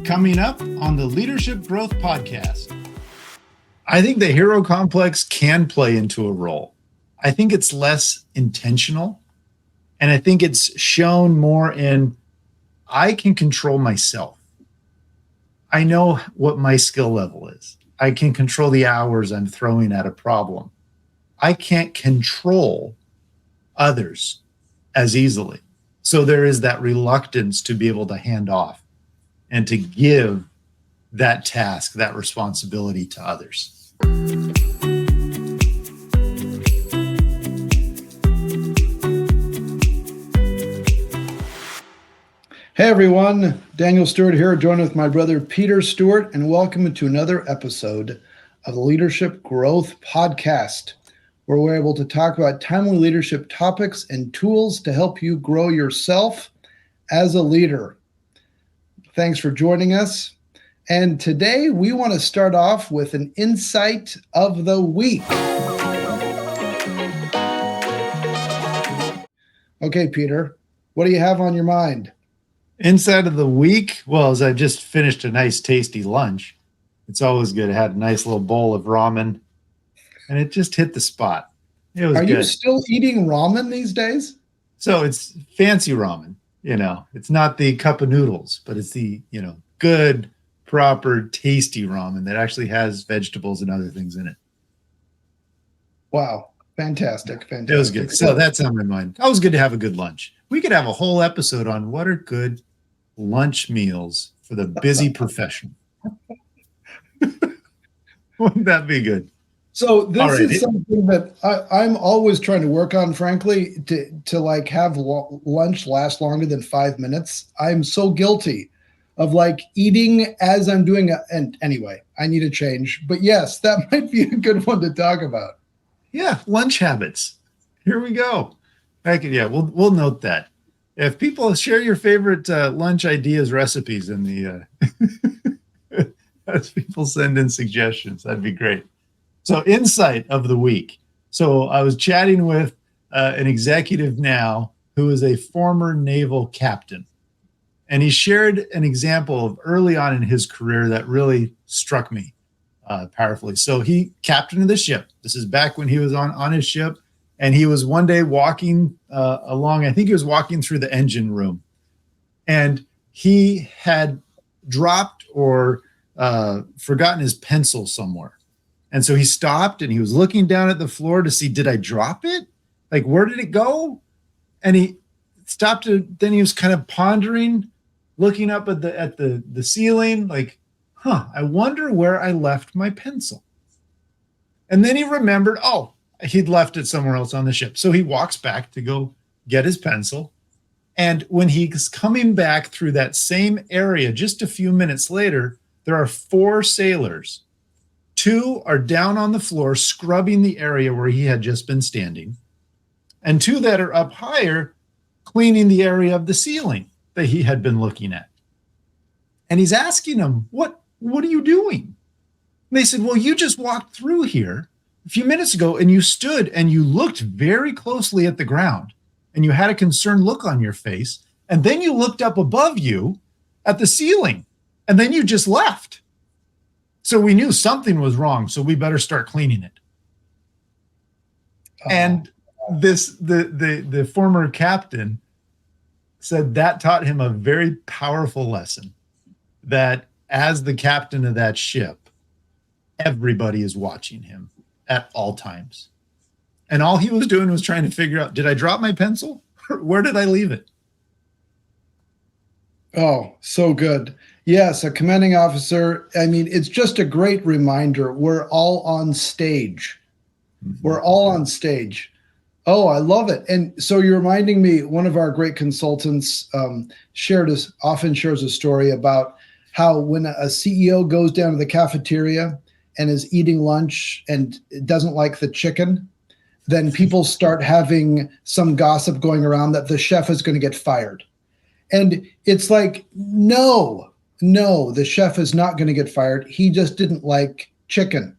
Coming up on the Leadership Growth Podcast. I think the hero complex can play into a role. I think it's less intentional, and I think it's shown more in I can control myself. I know what my skill level is. I can control the hours I'm throwing at a problem. I can't control others as easily. So there is that reluctance to be able to hand off and to give that task, that responsibility to others. Hey everyone, Daniel Stewart here, joined with my brother Peter Stewart, and welcome to another episode of the Leadership Growth Podcast, where we're able to talk about timely leadership topics and tools to help you grow yourself as a leader. Thanks for joining us. And today we want to start off with an insight of the week. Okay, Peter, what do you have on your mind? Insight of the week? Well, as I just finished a nice tasty lunch, it's always good. I had a nice little bowl of ramen and it just hit the spot. It was good. Are you still eating ramen these days? So it's fancy ramen, it's not the cup of noodles, but it's the, good, proper, tasty ramen that actually has vegetables and other things in it. Wow. Fantastic. It was good. So that's on my mind. Always good to have a good lunch. We could have a whole episode on what are good lunch meals for the busy professional. Wouldn't that be good? So this is something that I'm always trying to work on, frankly, to like have lunch last longer than 5 minutes. I'm so guilty of like eating as I'm doing it. And anyway, I need to change. But yes, that might be a good one to talk about. Yeah, lunch habits. Here we go. We'll note that. If people share your favorite lunch ideas, recipes in the as people send in suggestions, that'd be great. So insight of the week. So I was chatting with an executive now who is a former naval captain. And he shared an example of early on in his career that really struck me powerfully. So he captained the ship. This is back when he was on his ship. And he was one day walking along, I think he was walking through the engine room. And he had dropped or forgotten his pencil somewhere. And so he stopped and he was looking down at the floor to see, did I drop it? Like, where did it go? And he stopped. Then he was kind of pondering, looking up at the ceiling, like, I wonder where I left my pencil. And then he remembered, he'd left it somewhere else on the ship. So he walks back to go get his pencil. And when he's coming back through that same area, just a few minutes later, there are 4 sailors. 2 are down on the floor scrubbing the area where he had just been standing. And 2 that are up higher cleaning the area of the ceiling that he had been looking at. And he's asking them, what are you doing? And they said, well, you just walked through here a few minutes ago and you stood and you looked very closely at the ground and you had a concerned look on your face. And then you looked up above you at the ceiling and then you just left. So we knew something was wrong. So we better start cleaning it. And the former captain said that taught him a very powerful lesson, that as the captain of that ship, everybody is watching him at all times. And all he was doing was trying to figure out, did I drop my pencil? Where did I leave it? Oh, so good. Yes, a commanding officer. I mean, it's just a great reminder. We're all on stage. We're all on stage. Oh, I love it. And so you're reminding me, one of our great consultants often shares a story about how when a CEO goes down to the cafeteria and is eating lunch and doesn't like the chicken, then people start having some gossip going around that the chef is going to get fired. And it's like, no, the chef is not going to get fired. He just didn't like chicken.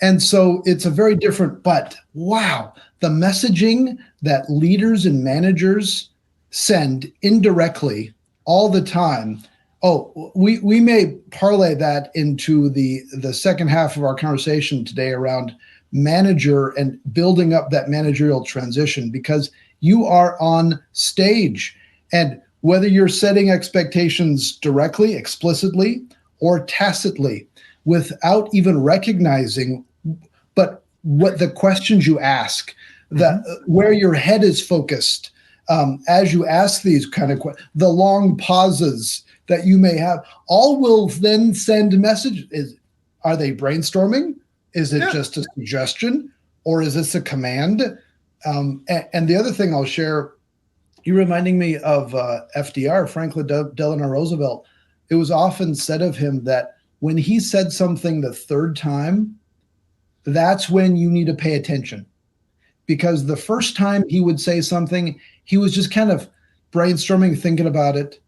And so it's a very different, but wow, the messaging that leaders and managers send indirectly all the time. Oh, we may parlay that into the second half of our conversation today around manager and building up that managerial transition, because you are on stage, and whether you're setting expectations directly, explicitly, or tacitly, without even recognizing, but what the questions you ask, that where your head is focused as you ask these kind of questions, the long pauses that you may have, all will then send messages. Are they brainstorming? Is it just a suggestion, or is this a command? And the other thing I'll share, you're reminding me of FDR, Franklin Delano Roosevelt. It was often said of him that when he said something the third time, that's when you need to pay attention. Because the first time he would say something, he was just kind of brainstorming, thinking about it.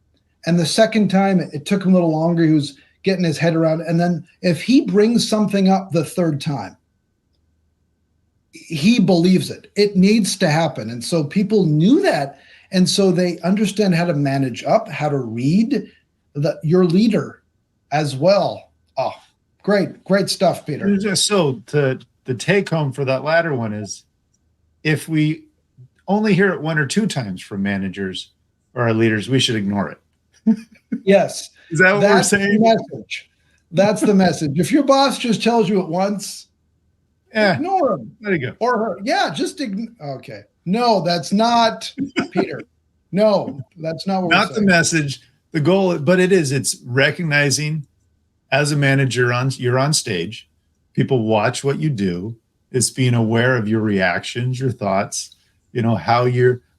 And the second time, it took him a little longer. He was getting his head around it. And then if he brings something up the third time, he believes it. It needs to happen. And so people knew that. And so they understand how to manage up, how to read your leader as well. Oh, great stuff, Peter. So the take home for that latter one is, if we only hear it one or two times from managers or our leaders, we should ignore it. Yes. Is that what we're saying? That's the message. If your boss just tells you it once, ignore him. There you go. Or her. Yeah, just okay. No, that's not Peter. No, that's not what not we're the message. The goal, but it's recognizing as a manager you're on stage. People watch what you do. It's being aware of your reactions, your thoughts, how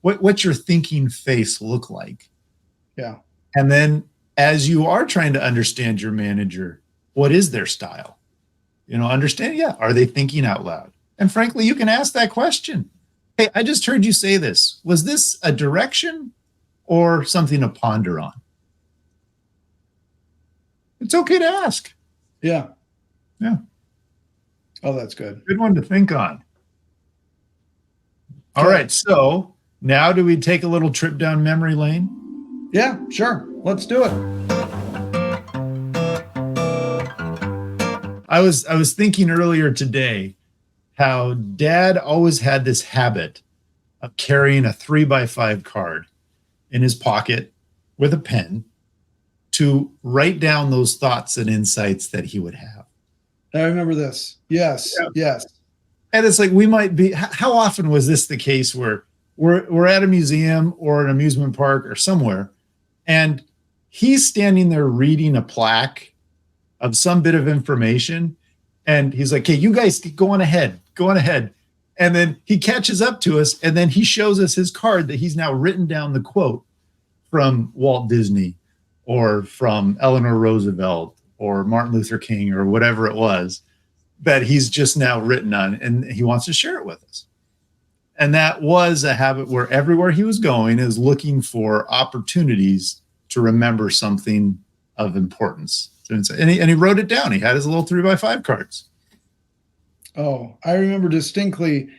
what's your thinking face look like? Yeah. And then as you are trying to understand your manager, what is their style? Understand, are they thinking out loud? And frankly, you can ask that question. Hey, I just heard you say this. Was this a direction or something to ponder on? It's okay to ask. Yeah. Yeah. Oh, that's good. Good one to think on. All right. So now do we take a little trip down memory lane? Yeah, sure. Let's do it. I was thinking earlier today how Dad always had this habit of carrying a 3x5 card in his pocket with a pen to write down those thoughts and insights that he would have. I remember this. Yes. Yeah. Yes. And it's like, we might be, how often was this the case where we're at a museum or an amusement park or somewhere, and he's standing there reading a plaque of some bit of information, and he's like, "Okay, you guys go on ahead. And then he catches up to us, and then he shows us his card that he's now written down the quote from Walt Disney or from Eleanor Roosevelt or Martin Luther King or whatever it was that he's just now written on, and he wants to share it with us. And that was a habit where everywhere he was going is looking for opportunities to remember something of importance. And he wrote it down. He had his little 3x5 cards. Oh, I remember distinctly,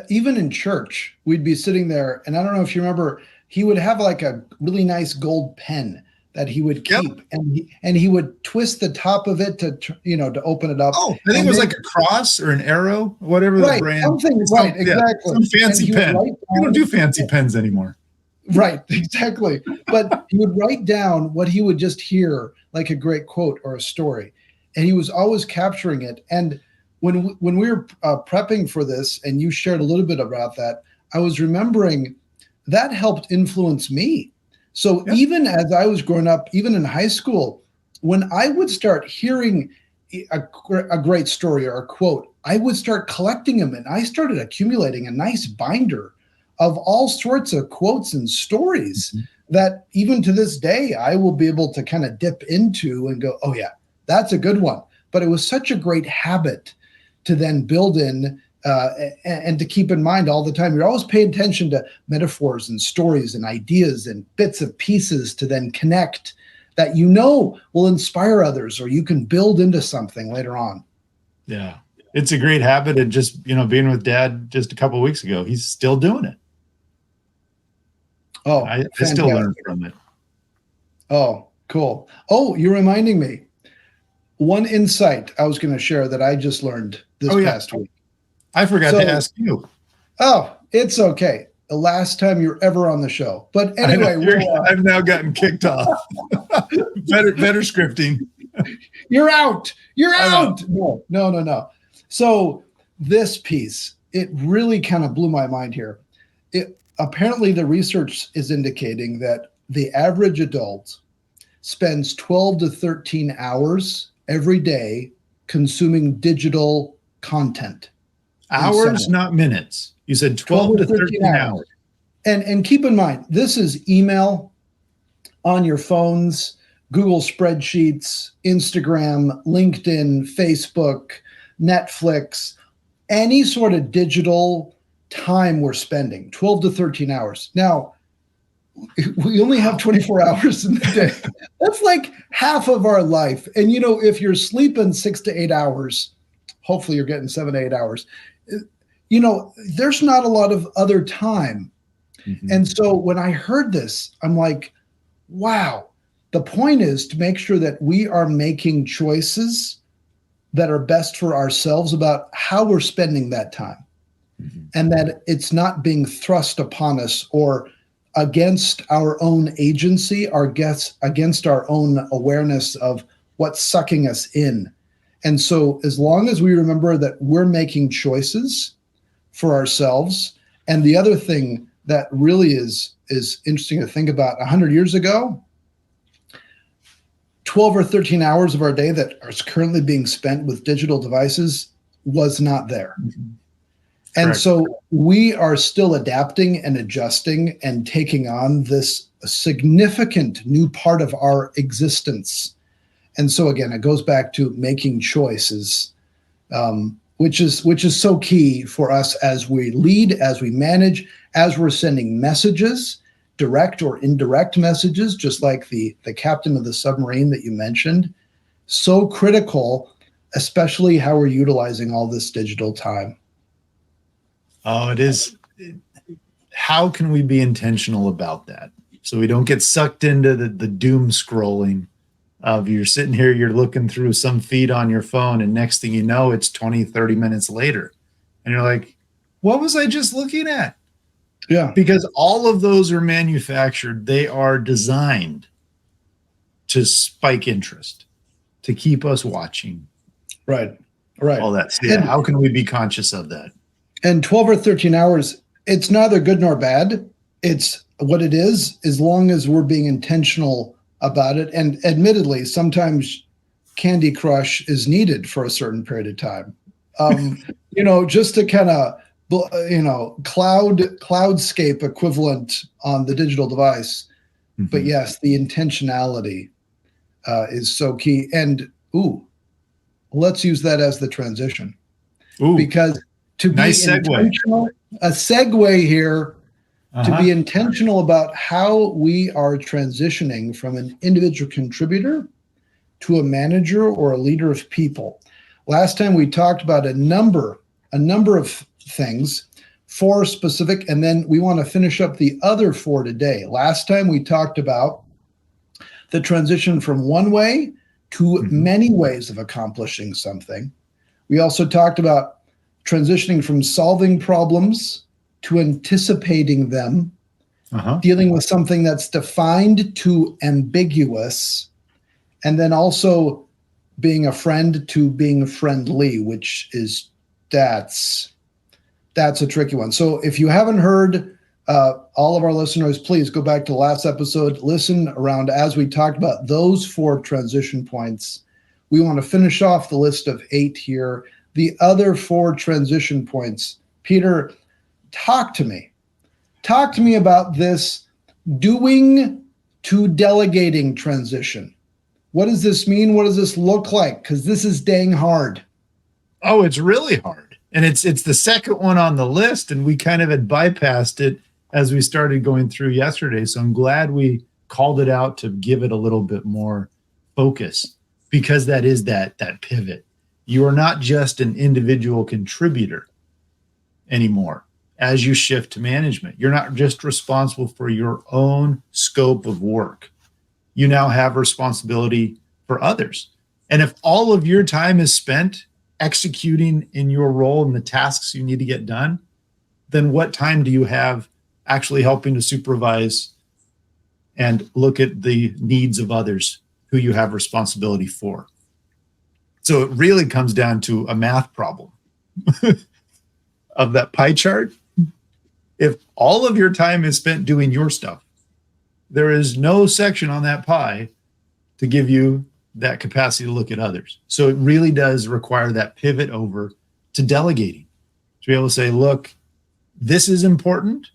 even in church, we'd be sitting there, and I don't know if you remember, he would have like a really nice gold pen that he would keep, and he would twist the top of it to open it up. Oh, I think it was like a cross or an arrow, whatever the brand. Exactly. Some fancy pen. We don't do fancy pens anymore. Right, exactly. But he would write down what he would just hear, like a great quote or a story, and he was always capturing it. And when we were prepping for this, and you shared a little bit about that, I was remembering that helped influence me. So even as I was growing up, even in high school, when I would start hearing a great story or a quote, I would start collecting them, and I started accumulating a nice binder of all sorts of quotes and stories that even to this day, I will be able to kind of dip into and go, oh yeah, that's a good one. But it was such a great habit to then build in and to keep in mind all the time. You're always paying attention to metaphors and stories and ideas and bits of pieces to then connect that will inspire others, or you can build into something later on. Yeah, it's a great habit. And just, being with Dad just a couple of weeks ago, he's still doing it. Oh, I still learn from it. Oh, Cool. Oh, you're reminding me. One insight I was going to share that I just learned this past week. I forgot to ask you. Oh, it's okay. The last time you're ever on the show. But anyway, I've now gotten kicked off. better scripting. You're out. You're out. No. So this piece, it really kind of blew my mind here. Apparently the research is indicating that the average adult spends 12 to 13 hours every day consuming digital content. Hours, not minutes. You said 12 to 13 hours. And keep in mind, this is email on your phones, Google spreadsheets, Instagram, LinkedIn, Facebook, Netflix, any sort of digital time we're spending, 12 to 13 hours. Now, we only have 24 hours in the day. That's like half of our life. And, if you're sleeping 6 to 8 hours, hopefully you're getting 7 to 8 hours, there's not a lot of other time. Mm-hmm. And so when I heard this, I'm like, wow, the point is to make sure that we are making choices that are best for ourselves about how we're spending that time. Mm-hmm. And that it's not being thrust upon us or against our own agency, against our own awareness of what's sucking us in. And so as long as we remember that we're making choices for ourselves, and the other thing that really is interesting to think about, 100 years ago, 12 or 13 hours of our day that is currently being spent with digital devices was not there. Mm-hmm. And correct. So we are still adapting and adjusting and taking on this significant new part of our existence. And so again, it goes back to making choices, which is so key for us as we lead, as we manage, as we're sending messages, direct or indirect messages, just like the captain of the submarine that you mentioned. So critical, especially how we're utilizing all this digital time. Oh, it is. How can we be intentional about that so we don't get sucked into the doom scrolling of you're sitting here, you're looking through some feed on your phone, and next thing you know, it's 20, 30 minutes later. And you're like, what was I just looking at? Yeah. Because all of those are manufactured. They are designed to spike interest, to keep us watching. Right. All that. So yeah, how can we be conscious of that? And 12 or 13 hours, it's neither good nor bad. It's what it is, as long as we're being intentional about it. And admittedly, sometimes Candy Crush is needed for a certain period of time. Just to kind of, cloudscape equivalent on the digital device. Mm-hmm. But yes, the intentionality is so key. And let's use that as the transition. Because to be nice intentional, a segue here, to be intentional about how we are transitioning from an individual contributor to a manager or a leader of people. Last time we talked about a number of things, 4 specific, and then we want to finish up the other 4 today. Last time we talked about the transition from one way to many ways of accomplishing something. We also talked about transitioning from solving problems to anticipating them, dealing with something that's defined to ambiguous, and then also being a friend to being friendly, which is that's a tricky one. So if you haven't heard all of our listeners, please go back to the last episode, listen around as we talked about those 4 transition points. We want to finish off the list of 8 here. The other 4 transition points. Peter, talk to me. Talk to me about this doing to delegating transition. What does this mean? What does this look like? Because this is dang hard. Oh, it's really hard. And it's the second one on the list, and we kind of had bypassed it as we started going through yesterday. So I'm glad we called it out to give it a little bit more focus, because that is that pivot. You are not just an individual contributor anymore as you shift to management. You're not just responsible for your own scope of work. you now have responsibility for others. And if all of your time is spent executing in your role and the tasks you need to get done, then what time do you have actually helping to supervise and look at the needs of others who you have responsibility for? So it really comes down to a math problem of that pie chart. If all of your time is spent doing your stuff, there is no section on that pie to give you that capacity to look at others. So it really does require that pivot over to delegating, to be able to say, look, this is important.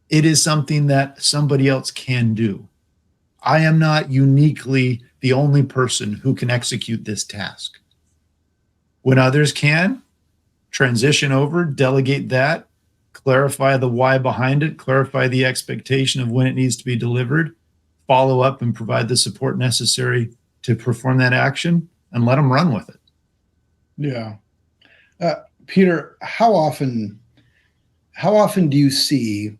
It is something that somebody else can do. I am not uniquely the only person who can execute this task. When others can, transition over, delegate that, clarify the why behind it, clarify the expectation of when it needs to be delivered, follow up and provide the support necessary to perform that action, and let them run with it. Yeah. Peter, how often do you see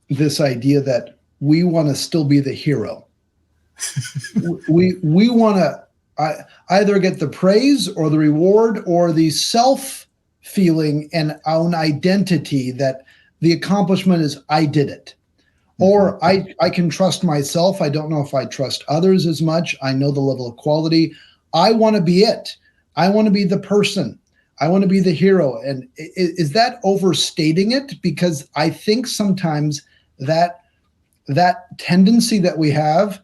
this idea that we want to still be the hero? we want to either get the praise or the reward or the self feeling and own identity that the accomplishment is I did it. Or I can trust myself. I don't know if I trust others as much. I know the level of quality. I want to be it. I want to be the person. I want to be the hero. And is that overstating it? Because I think sometimes that tendency that we have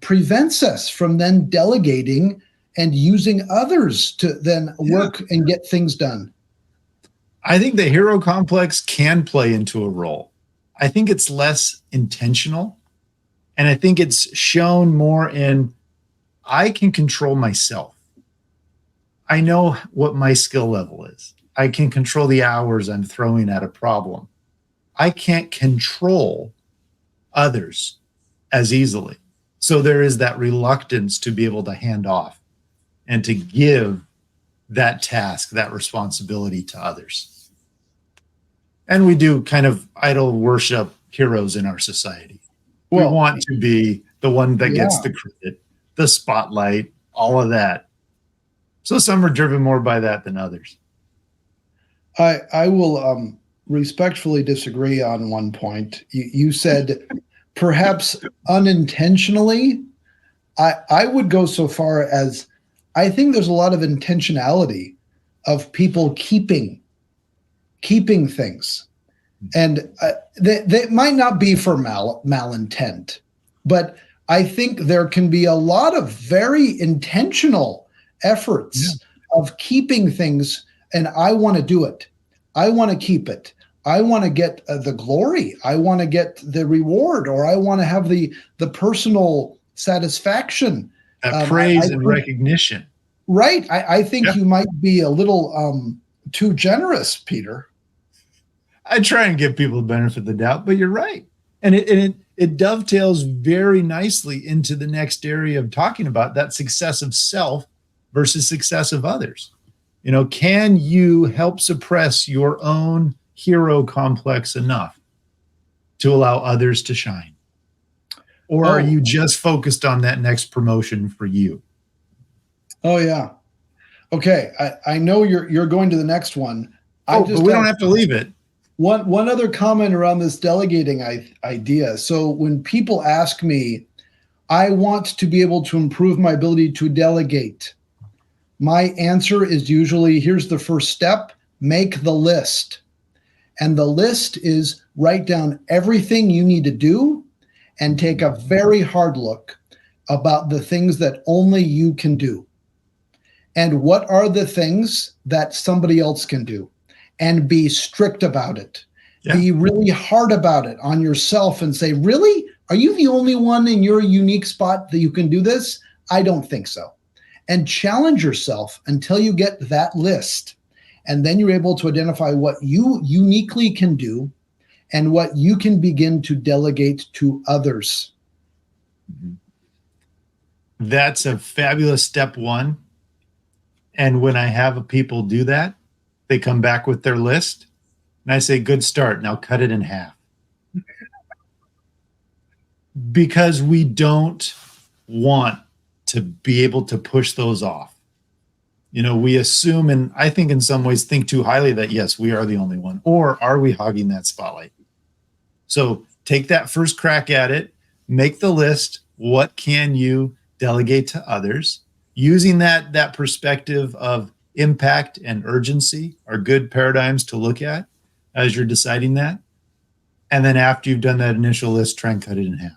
prevents us from then delegating and using others to then work and get things done. I think the hero complex can play into a role. I think it's less intentional. And I think it's shown more in, I can control myself. I know what my skill level is. I can control the hours I'm throwing at a problem. I can't control others as easily. So there is that reluctance to be able to hand off and to give that task, that responsibility to others. And we do kind of idol worship heroes in our society. Well, we want to be the one that gets the credit, the spotlight, all of that. So some are driven more by that than others. I will respectfully disagree on one point. You said perhaps unintentionally. I would go so far as I think there's a lot of intentionality of people keeping things. And they might not be for malintent, but I think there can be a lot of very intentional efforts of keeping things. And I want to do it. I want to keep it. I want to get the glory. I want to get the reward, or I want to have the personal satisfaction. That praise and recognition. Right. I think you might be a little too generous, Peter. I try and give people the benefit of the doubt, but you're right. And it dovetails very nicely into the next area of talking about that success of self versus success of others. You know, can you help suppress your own hero complex enough to allow others to shine? Or are you just focused on that next promotion for you? Oh, yeah. Okay. I know you're going to the next one. But we don't have to leave it. One other comment around this delegating idea. So when people ask me, I want to be able to improve my ability to delegate, my answer is usually, here's the first step, make the list. And the list is write down everything you need to do and take a very hard look about the things that only you can do. And what are the things that somebody else can do? And be strict about it. Yeah. Be really hard about it on yourself and say, really? Are you the only one in your unique spot that you can do this? I don't think so. And challenge yourself until you get that list. And then you're able to identify what you uniquely can do and what you can begin to delegate to others. That's a fabulous step one. And when I have people do that, they come back with their list, and I say, good start. Now cut it in half. because we don't want to be able to push those off. We assume, and I think in some ways think too highly that, yes, we are the only one. Or are we hogging that spotlight? So take that first crack at it, make the list. What can you delegate to others? Using that perspective of impact and urgency are good paradigms to look at as you're deciding that. And then after you've done that initial list, try and cut it in half.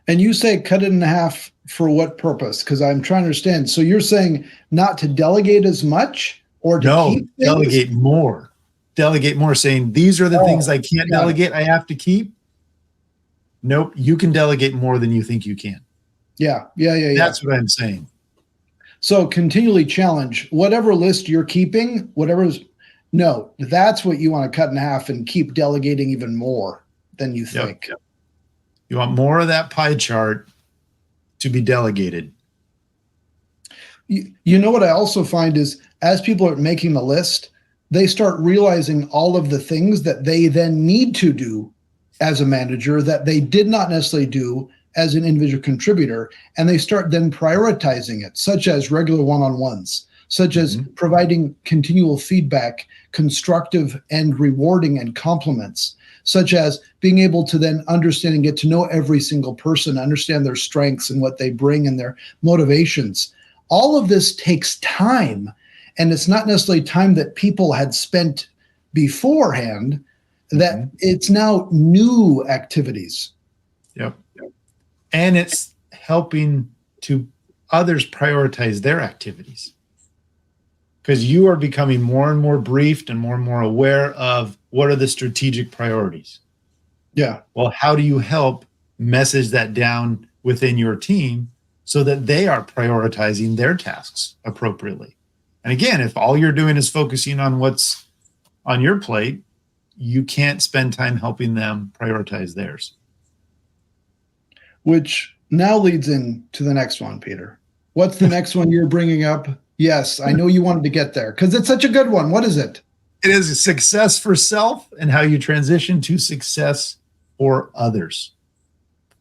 And you say cut it in half for what purpose? Because I'm trying to understand. So you're saying not to delegate as much, or to keep things? Delegate more. Delegate more, saying these are the things I can't delegate, I have to keep. Nope, you can delegate more than you think you can. Yeah. That's what I'm saying. So continually challenge whatever list you're keeping, that's what you want to cut in half and keep delegating even more than you think. Yep. You want more of that pie chart to be delegated. You know what I also find is, as people are making the list, they start realizing all of the things that they then need to do as a manager that they did not necessarily do as an individual contributor. And they start then prioritizing it, such as regular one-on-ones, such as providing continual feedback, constructive and rewarding, and compliments, such as being able to then understand and get to know every single person, understand their strengths and what they bring and their motivations. All of this takes time, and it's not necessarily time that people had spent beforehand, that it's now new activities. Yep. And it's helping to others prioritize their activities, because you are becoming more and more briefed and more aware of what are the strategic priorities. Yeah. Well, how do you help message that down within your team so that they are prioritizing their tasks appropriately? And again, if all you're doing is focusing on what's on your plate, you can't spend time helping them prioritize theirs. Which now leads into the next one, Peter. What's the next one you're bringing up? Yes, I know you wanted to get there because it's such a good one. What is it? It is success for self and how you transition to success for others.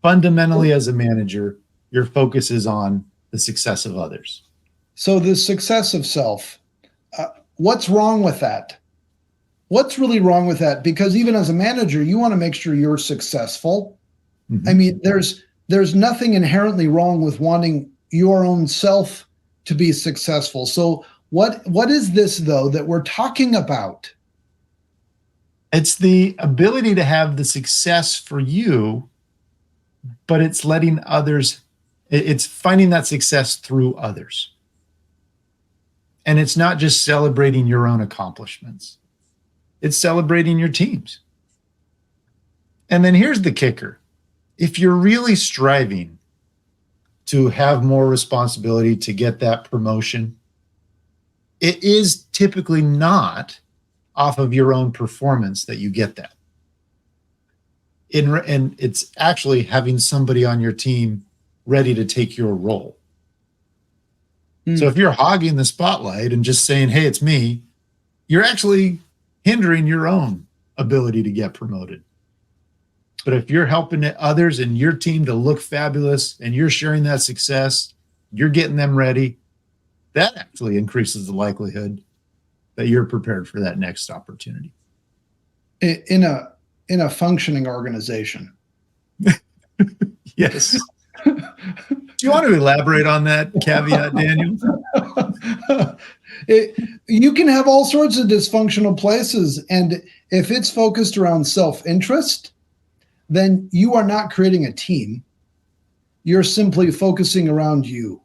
Fundamentally, as a manager, your focus is on the success of others. So the success of self, what's wrong with that? What's really wrong with that? Because even as a manager, you want to make sure you're successful. I mean, there's nothing inherently wrong with wanting your own self to be successful. So what is this, though, that we're talking about? It's the ability to have the success for you, but it's letting others, it's finding that success through others. And it's not just celebrating your own accomplishments. It's celebrating your team's. And then here's the kicker. If you're really striving to have more responsibility to get that promotion, it is typically not off of your own performance that you get that. And it's actually having somebody on your team ready to take your role. So if you're hogging the spotlight and just saying, hey, it's me, you're actually hindering your own ability to get promoted. But if you're helping others and your team to look fabulous and you're sharing that success, you're getting them ready, that actually increases the likelihood that you're prepared for that next opportunity. In a functioning organization. Yes. Do you want to elaborate on that caveat, Daniel? You can have all sorts of dysfunctional places. And if it's focused around self-interest, then you are not creating a team. You're simply focusing around you.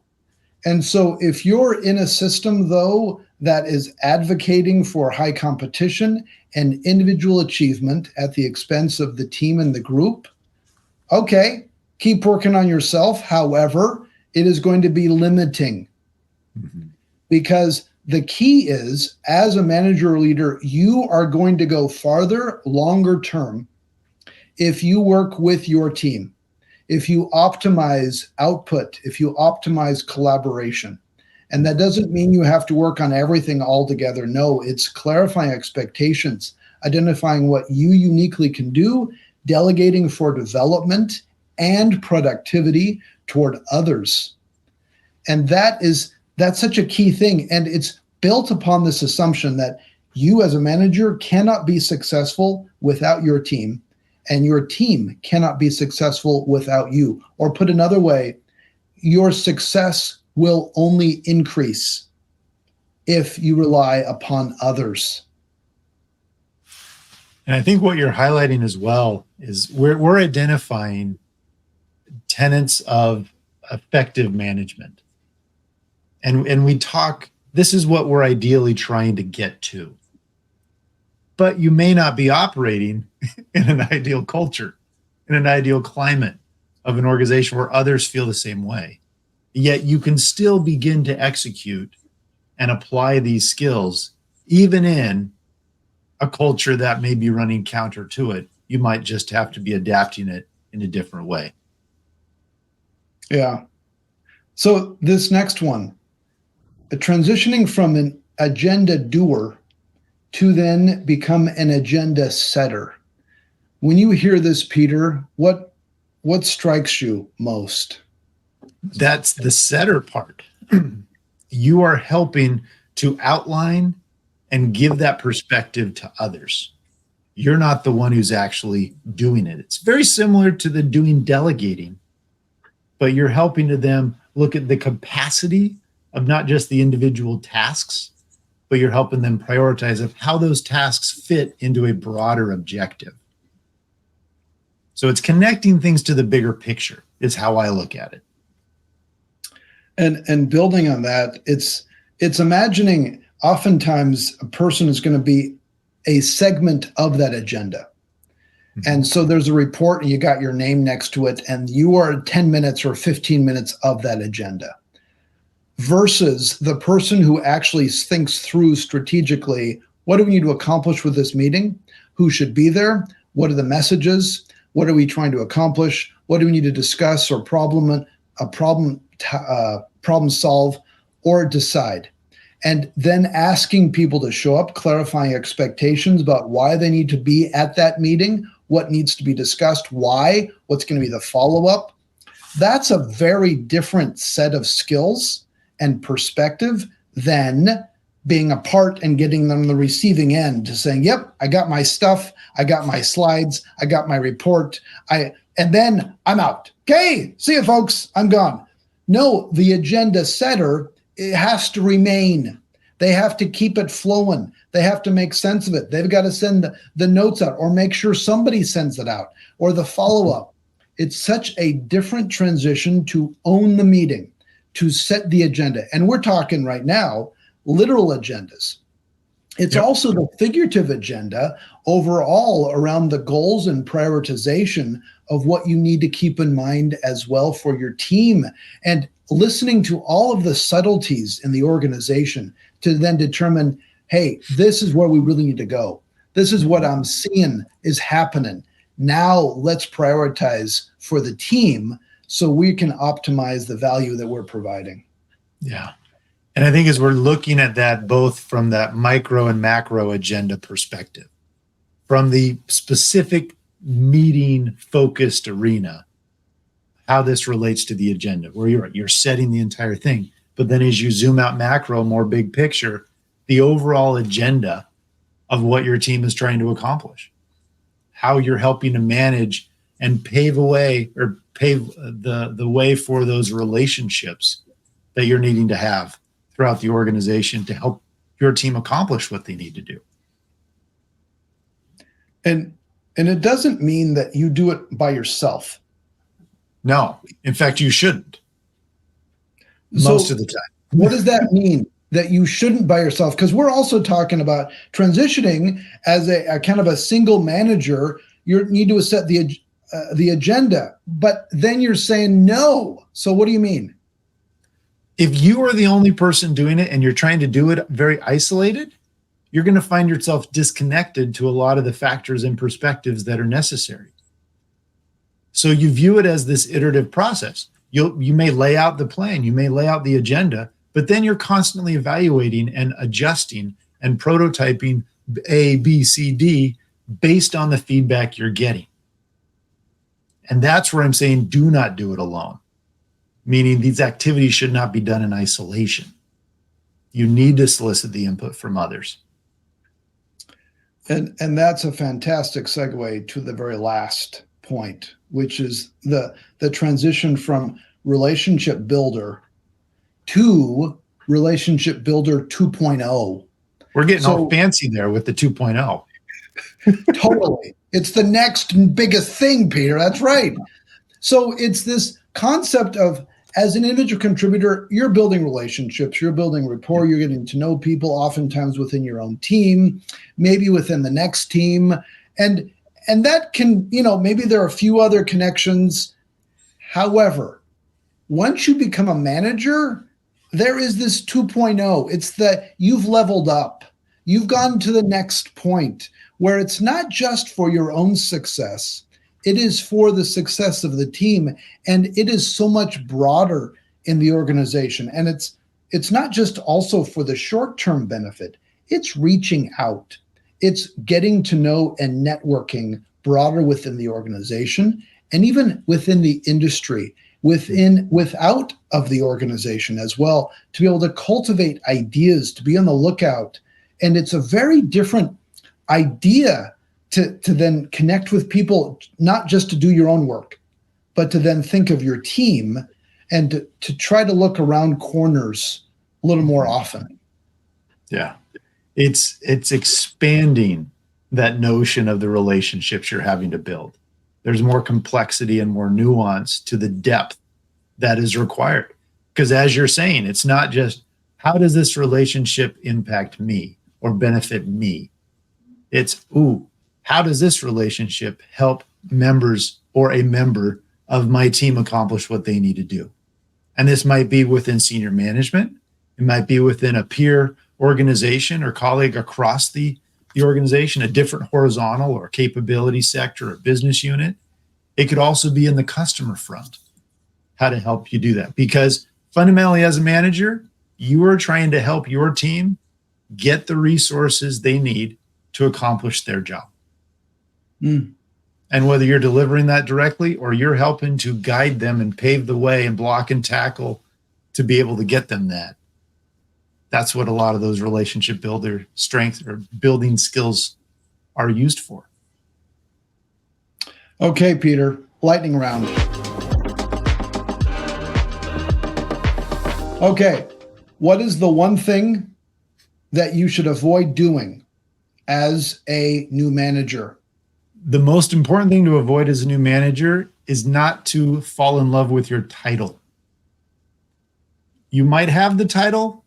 And so if you're in a system, though, that is advocating for high competition and individual achievement at the expense of the team and the group, okay, keep working on yourself. However, it is going to be limiting because the key is, as a manager or leader, you are going to go farther, longer term, if you work with your team, if you optimize output, if you optimize collaboration. And that doesn't mean you have to work on everything all together. No, it's clarifying expectations, identifying what you uniquely can do, delegating for development and productivity toward others. And that's such a key thing. And it's built upon this assumption that you as a manager cannot be successful without your team, and your team cannot be successful without you. Or put another way, your success will only increase if you rely upon others. And I think what you're highlighting as well is we're identifying tenets of effective management. And we talk, this is what we're ideally trying to get to. But you may not be operating in an ideal culture, in an ideal climate of an organization where others feel the same way. Yet you can still begin to execute and apply these skills, even in a culture that may be running counter to it. You might just have to be adapting it in a different way. Yeah. So this next one, transitioning from an agenda doer to then become an agenda setter. When you hear this, Peter, what strikes you most? That's the setter part. You are helping to outline and give that perspective to others. You're not the one who's actually doing it. It's very similar to the doing delegating, but you're helping to them look at the capacity of not just the individual tasks, but you're helping them prioritize of how those tasks fit into a broader objective. So it's connecting things to the bigger picture is how I look at it. And building on that, it's imagining oftentimes a person is going to be a segment of that agenda. Mm-hmm. And so there's a report and you got your name next to it and you are 10 minutes or 15 minutes of that agenda. Versus the person who actually thinks through strategically, what do we need to accomplish with this meeting? Who should be there? What are the messages? What are we trying to accomplish? What do we need to discuss or problem solve or decide? And then asking people to show up, clarifying expectations about why they need to be at that meeting, what needs to be discussed, why, what's going to be the follow-up. That's a very different set of skills and perspective than being a part and getting them on the receiving end to saying, yep, I got my stuff, I got my slides, I got my report, and then I'm out. Okay, see you folks, I'm gone. No, the agenda setter, it has to remain. They have to keep it flowing. They have to make sense of it. They've got to send the notes out or make sure somebody sends it out or the follow-up. It's such a different transition to own the meeting, to set the agenda. And we're talking right now, literal agendas. It's also the figurative agenda overall around the goals and prioritization of what you need to keep in mind as well for your team, and listening to all of the subtleties in the organization to then determine, hey, this is where we really need to go. This is what I'm seeing is happening. Now let's prioritize for the team so we can optimize the value that we're providing. Yeah. And I think as we're looking at that, both from that micro and macro agenda perspective, from the specific meeting focused arena, how this relates to the agenda, where you're setting the entire thing. But then as you zoom out macro, more big picture, the overall agenda of what your team is trying to accomplish, how you're helping to manage and pave the way for those relationships that you're needing to have throughout the organization to help your team accomplish what they need to do. And it doesn't mean that you do it by yourself. No, in fact, you shouldn't. Most of the time. What does that mean, that you shouldn't by yourself? Because we're also talking about transitioning as a kind of a single manager. You need to set the agenda, but then you're saying no. So what do you mean? If you are the only person doing it and you're trying to do it very isolated, you're going to find yourself disconnected to a lot of the factors and perspectives that are necessary. So you view it as this iterative process. You may lay out the plan, you may lay out the agenda, but then you're constantly evaluating and adjusting and prototyping A, B, C, D based on the feedback you're getting. And that's where I'm saying do not do it alone, meaning these activities should not be done in isolation. You need to solicit the input from others. And that's a fantastic segue to the very last point, which is the transition from relationship builder to relationship builder 2.0. We're getting all fancy there with the 2.0. Totally. It's the next biggest thing, Peter. That's right. So it's this concept of, as an individual contributor, you're building relationships, you're building rapport, you're getting to know people, oftentimes within your own team, maybe within the next team. And that can, maybe there are a few other connections. However, once you become a manager, there is this 2.0. It's that you've leveled up. You've gone to the next point where it's not just for your own success. It is for the success of the team, and it is so much broader in the organization. And it's not just also for the short-term benefit. It's reaching out. It's getting to know and networking broader within the organization and even within the industry, without of the organization as well, to be able to cultivate ideas, to be on the lookout. And it's a very different idea to then connect with people, not just to do your own work, but to then think of your team and to try to look around corners a little more often. Yeah. It's expanding that notion of the relationships you're having to build. There's more complexity and more nuance to the depth that is required. Because as you're saying, it's not just how does this relationship impact me or benefit me? It's, how does this relationship help members or a member of my team accomplish what they need to do? And this might be within senior management. It might be within a peer organization or colleague across the organization, a different horizontal or capability sector or business unit. It could also be in the customer front, how to help you do that. Because fundamentally, as a manager, you are trying to help your team get the resources they need to accomplish their job. And whether you're delivering that directly or you're helping to guide them and pave the way and block and tackle to be able to get them that, that's what a lot of those relationship builder strength or building skills are used for. Okay, Peter, lightning round. Okay, what is the one thing that you should avoid doing as a new manager? The most important thing to avoid as a new manager is not to fall in love with your title. You might have the title,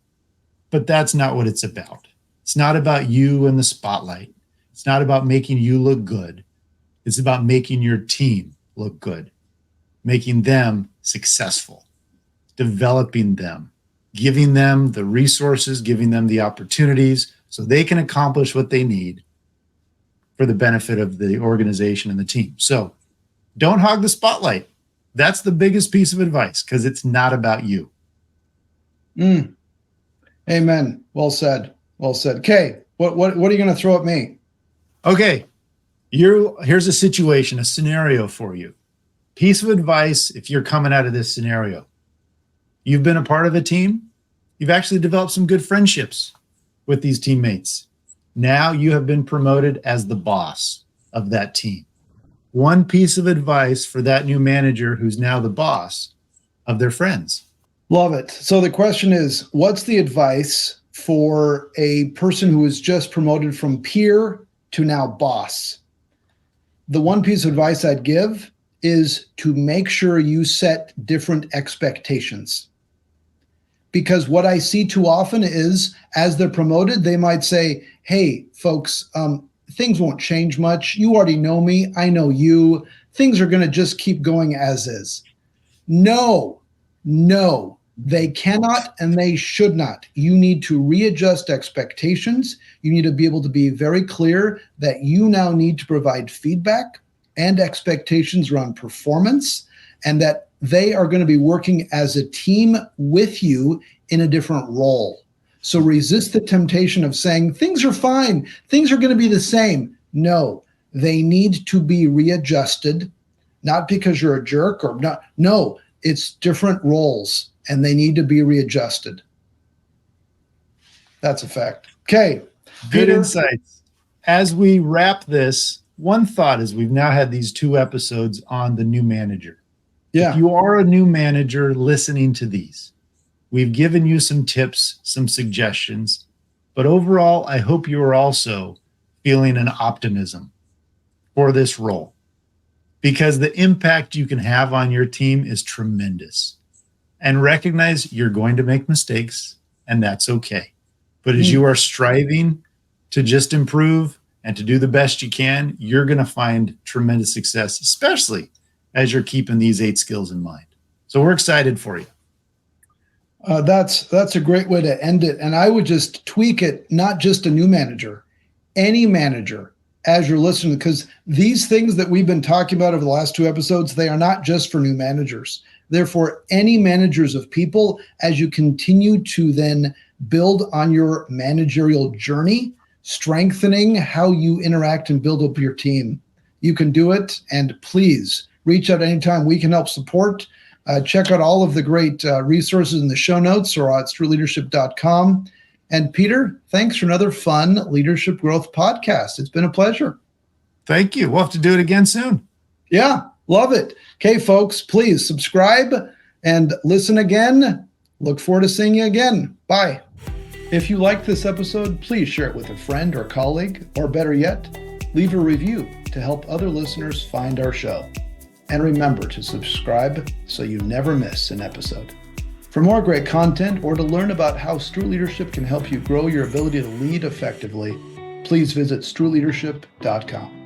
but that's not what it's about. It's not about you and the spotlight. It's not about making you look good. It's about making your team look good, making them successful, developing them, giving them the resources, giving them the opportunities so they can accomplish what they need for the benefit of the organization and the team. So don't hog the spotlight. That's the biggest piece of advice because it's not about you. Amen. Well said. Well said. Okay, what are you going to throw at me? Okay, here's a situation, a scenario for you. Piece of advice if you're coming out of this scenario. You've been a part of a team. You've actually developed some good friendships with these teammates. Now you have been promoted as the boss of that team. One piece of advice for that new manager who's now the boss of their friends. Love it. So the question is, what's the advice for a person who is just promoted from peer to now boss? The one piece of advice I'd give is to make sure you set different expectations. Because what I see too often is, as they're promoted, they might say, hey, folks, things won't change much. You already know me. I know you. Things are going to just keep going as is. No, they cannot and they should not. You need to readjust expectations. You need to be able to be very clear that you now need to provide feedback and expectations around performance, and that they are going to be working as a team with you in a different role. So resist the temptation of saying, things are fine, things are going to be the same. No, they need to be readjusted. not because you're a jerk or not. No, it's different roles and they need to be readjusted. That's a fact. Okay. Good Peter. insights. As we wrap this, one thought is we've now had these 2 episodes on the new manager. Yeah. If you are a new manager listening to these, we've given you some tips, some suggestions, but overall, I hope you are also feeling an optimism for this role because the impact you can have on your team is tremendous. And recognize you're going to make mistakes, and that's okay. But as you are striving to just improve and to do the best you can, you're going to find tremendous success, especially as you're keeping these 8 skills in mind. So we're excited for you. That's a great way to end it. And I would just tweak it, not just a new manager, any manager as you're listening, because these things that we've been talking about over the last 2 episodes, they are not just for new managers. They're for any managers of people as you continue to then build on your managerial journey, strengthening how you interact and build up your team. You can do it. And please reach out anytime we can help support. Check out all of the great resources in the show notes or at streetleadership.com. And Peter, thanks for another fun leadership growth podcast. It's been a pleasure. Thank you. We'll have to do it again soon. Yeah, love it. Okay, folks, please subscribe and listen again. Look forward to seeing you again. Bye. If you liked this episode, please share it with a friend or colleague, or better yet, leave a review to help other listeners find our show. And remember to subscribe so you never miss an episode. For more great content or to learn about how Stewart Leadership can help you grow your ability to lead effectively, please visit stewardleadership.com.